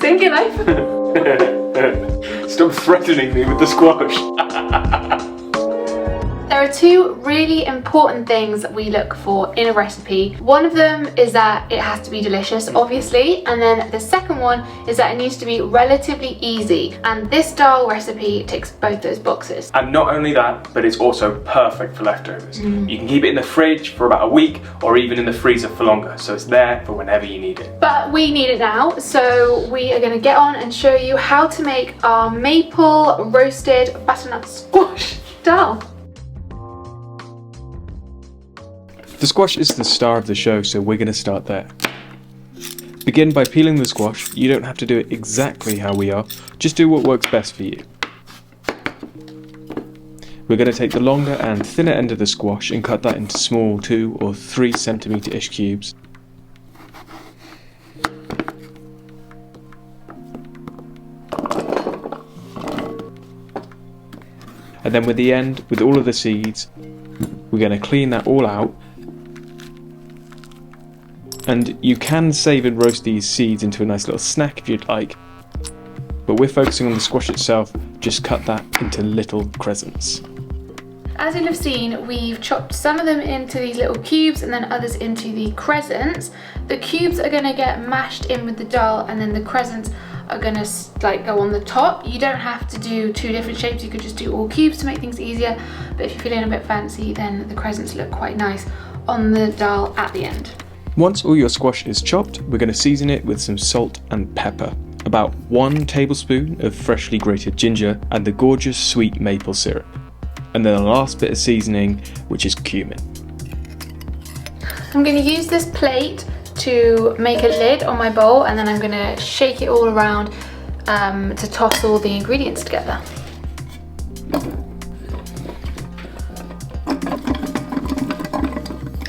Sink it, knife. Stop threatening me with the squash. There are two really important things that we look for in a recipe. One of them is that it has to be delicious, obviously, and then the second one is that it needs to be relatively easy, and this dal recipe ticks both those boxes. And not only that, but it's also perfect for leftovers. You can keep it in the fridge for about a week or even in the freezer for longer, so it's there for whenever you need it. But we need it now, so we are going to get on and show you how to make our maple roasted butternut squash dal. The squash is the star of the show, so we're going to start there. Begin by peeling the squash. You don't have to do it exactly how we are, just do what works best for you. We're going to take the longer and thinner end of the squash and cut that into small 2 or 3 centimetre-ish cubes. And then with the end, with all of the seeds, we're going to clean that all out. And you can save and roast these seeds into a nice little snack if you'd like, but we're focusing on the squash itself. Just cut that into little crescents. As you'll have seen, we've chopped some of them into these little cubes and then others into the crescents. The cubes are going to get mashed in with the dal, and then the crescents are going to go on the top. You don't have to do 2 different shapes, you could just do all cubes to make things easier, but if you're feeling a bit fancy, then the crescents look quite nice on the dal at the end. Once all your squash is chopped, we're going to season it with some salt and pepper, about 1 tablespoon of freshly grated ginger, and the gorgeous sweet maple syrup. And then the last bit of seasoning, which is cumin. I'm going to use this plate to make a lid on my bowl, and then I'm going to shake it all around to toss all the ingredients together.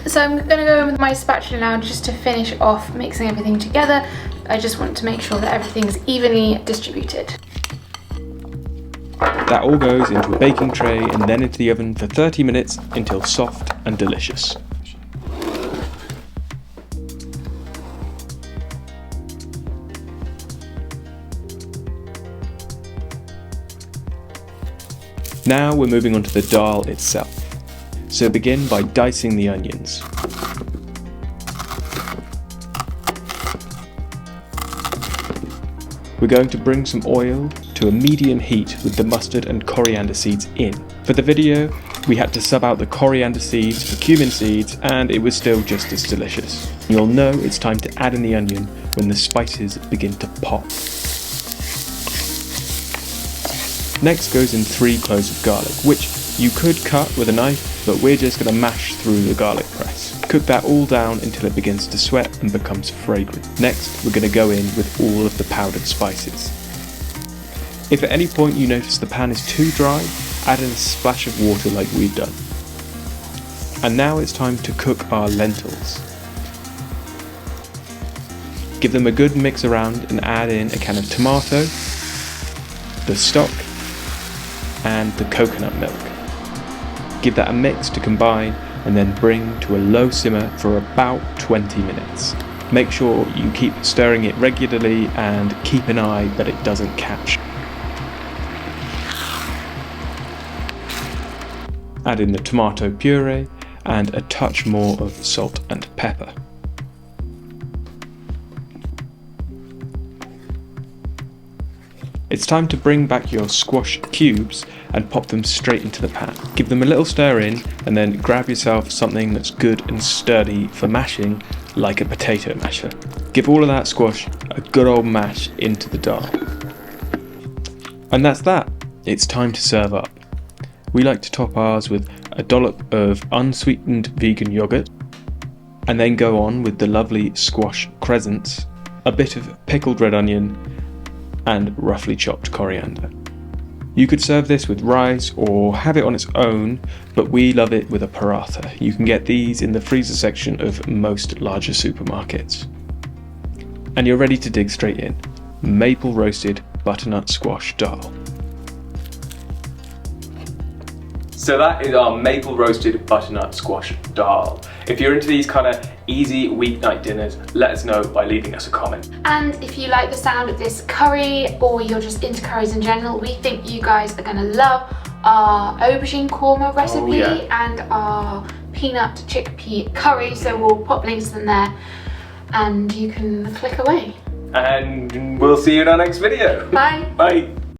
So I'm going to go in with my spatula now just to finish off mixing everything together. I just want to make sure that everything's evenly distributed. That all goes into a baking tray and then into the oven for 30 minutes until soft and delicious. Now we're moving on to the dal itself. So begin by dicing the onions. We're going to bring some oil to a medium heat with the mustard and coriander seeds in. For the video, we had to sub out the coriander seeds for cumin seeds, and it was still just as delicious. You'll know it's time to add in the onion when the spices begin to pop. Next goes in 3 cloves of garlic, which you could cut with a knife, but we're just going to mash through the garlic press. Cook that all down until it begins to sweat and becomes fragrant. Next, we're going to go in with all of the powdered spices. If at any point you notice the pan is too dry, add in a splash of water like we've done. And now it's time to cook our lentils. Give them a good mix around and add in a can of tomato, the stock, and the coconut milk. Give that a mix to combine and then bring to a low simmer for about 20 minutes. Make sure you keep stirring it regularly and keep an eye that it doesn't catch. Add in the tomato puree and a touch more of salt and pepper. It's time to bring back your squash cubes and pop them straight into the pan. Give them a little stir in and then grab yourself something that's good and sturdy for mashing, like a potato masher. Give all of that squash a good old mash into the dal. And that's that. It's time to serve up. We like to top ours with a dollop of unsweetened vegan yogurt, and then go on with the lovely squash crescents, a bit of pickled red onion, and roughly chopped coriander. You could serve this with rice or have it on its own, but we love it with a paratha. You can get these in the freezer section of most larger supermarkets. And you're ready to dig straight in. Maple roasted butternut squash dal. So that is our maple roasted butternut squash dal. If you're into these kind of easy weeknight dinners, let us know by leaving us a comment. And if you like the sound of this curry, or you're just into curries in general, we think you guys are going to love our aubergine korma recipe and our peanut chickpea curry. So we'll pop links in there and you can click away. And we'll see you in our next video. Bye. Bye.